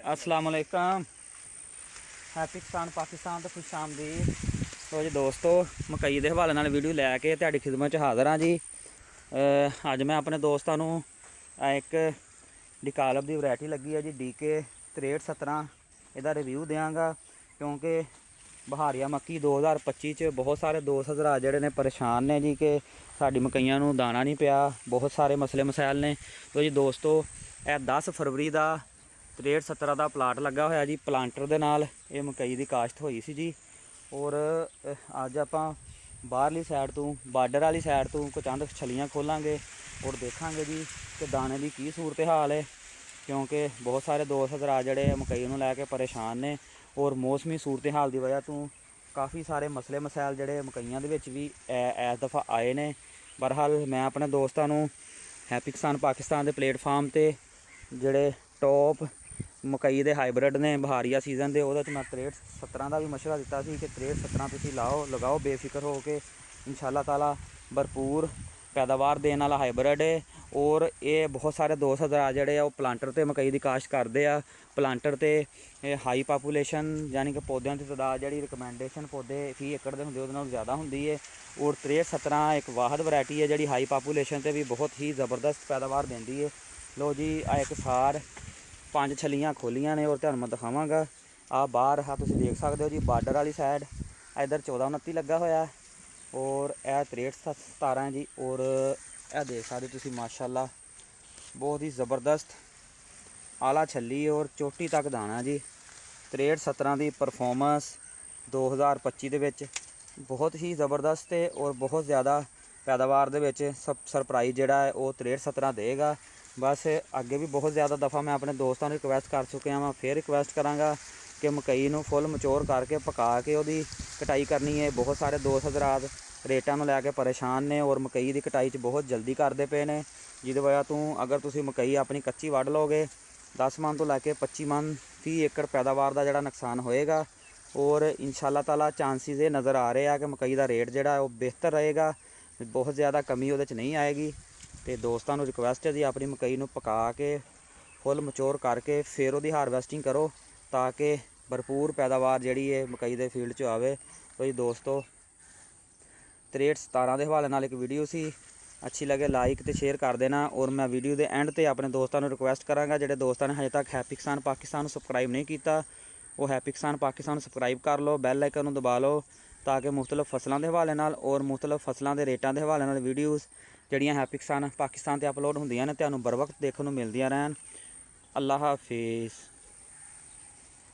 अस्सलाम वालेकुम। हैप्पी किसान पाकिस्तान तो खुश आमदीद। तो जी दोस्तों, मकई के हवाले नाल वीडियो लैके तुहाडी खिदमत च हाज़र हाँ जी। अज मैं अपने दोस्तों नूं एक डिकालप की वैरायटी लगी है जी DK 6317 इहदा रिव्यू देंगा, क्योंकि बहारिया मक्की 2025 च बहुत सारे दोस्त हज़रात जिहड़े ने परेशान ने जी कि साडी मकईयां नूं दाना नहीं पिया, बहुत सारे मसले मसाइल ने। तो जी दोस्तों, यह 10 फरवरी का 6317 का प्लाट लगा होया जी प्लांटर दे नाल। ये मकई की काश्त हुई सी जी। और अज आपां बाहरली साइड तो बार्डर वाली साइड तो कुछ चंद छलियां खोलांगे और देखांगे जी कि दाने की की सूरत हाल है, क्योंकि बहुत सारे दोस्त हज़रात जिहड़े मकई नूं लैके परेशान ने और मौसमी सूरत हाल की वजह तो काफ़ी सारे मसले मसाइल जिहड़े मकईयां दे विच भी इस दफ़ा आए ने। बहरहाल मैं अपने दोस्तों नूं हैप्पी किसान पाकिस्तान के प्लेटफार्म ते जिहड़े टॉप मकई के हाईब्रिड ने बहारिया सीजन के वो मैं 6317 का भी मशवरा दिता सी कि 6317 तुसीं लाओ लगाओ बेफिक्र हो के, इंशाअल्लाह ताला भरपूर पैदावार देने वाला हाईब्रिड है। और ये बहुत सारे दोस्त हज़रात जिहड़े वो प्लांटर ते मकई की काश्त करते हैं। प्लांटर ते हाई पापूलेशन यानी कि पौधों की तादाद जी रिकमेंडेशन पौधे फी एकड़ के होंगे वो ज़्यादा होंगी है। और 6317 एक वाहद वैरायटी है जी हाई पापूलेशन से भी बहुत ही ज़बरदस्त पैदावार देती है। लो जी आ एक सार 5 छलियां खोलियां ने और तुहानूं मैं दिखावांगा। आ बाहर तुसीं देख सकते हो जी बार्डर वाली साइड, इधर 1429 लगा होया और यह 6317 है जी। और यह देख सकते तुसीं माशाअल्लाह बहुत ही ज़बरदस्त आला छली और चोटी तक दाना जी। 6317 की परफॉर्मेंस 2025 दे विच बहुत ही ज़बरदस्त है और बहुत ज़्यादा पैदावार दे विच सब सरप्राइज़ जिहड़ा है वो 6317 देगा। बस अगे भी बहुत ज़्यादा दफ़ा मैं अपने दोस्तों को रिक्वेस्ट कर चुकिया, मैं फिर रिक्वेस्ट कराँगा कि मकई नूं फुल मचोर करके पका के उहदी कटाई करनी है। बहुत सारे दोस्त हज़रात रेटां नूं लैके परेशान ने और मकई की कटाई च बहुत जल्दी करते पे ने, जिहदी वजह तो अगर तुसीं मकई अपनी कच्ची वढ़ लोगे 10 मन तो लैके 25 मन फी एकड़ पैदावार का जिहड़ा नुकसान होएगा। और इंशाअल्लाह ताला चांसिस ये नज़र आ रहे हैं कि मकई का रेट जिहड़ा वो बेहतर रहेगा, बहुत ज़्यादा कमी उहदे च नहीं आएगी। तो दोस्तों को रिक्वेस्ट है जी अपनी मकई नूं पका के फुल मचोर करके फिर उहदी हारवैसटिंग करो, ताकि भरपूर पैदावार जिहड़ी है मकई के फील्ड च आवे। तो जी दोस्तों, 6317 के हवाले नाल एक वीडियो सी, अच्छी लगे लाइक तो शेयर कर देना। और मैं वीडियो के एंड ते अपने दोस्तों को रिक्वेस्ट कराँगा जिहड़े दोस्तों ने हजे तक हैप्पी किसान पाकिस्तान सबसक्राइब नहीं किया, वो हैप्पी किसान पाकिस्तान सबसक्राइब कर लो, बैल आइकन दबा लो, ताकि मुख्तलिफ फसलों के हवाले नाल और मुख्तलिफ फसलों के रेटां के हवाले नाल वीडियोज़ जिहड़ियां हैप्पी किसान पाकिस्तान ते अपलोड होंदियां ने तुहानूं बर वक्त देखने को मिलदियां रहन। अल्लाह हाफिज़।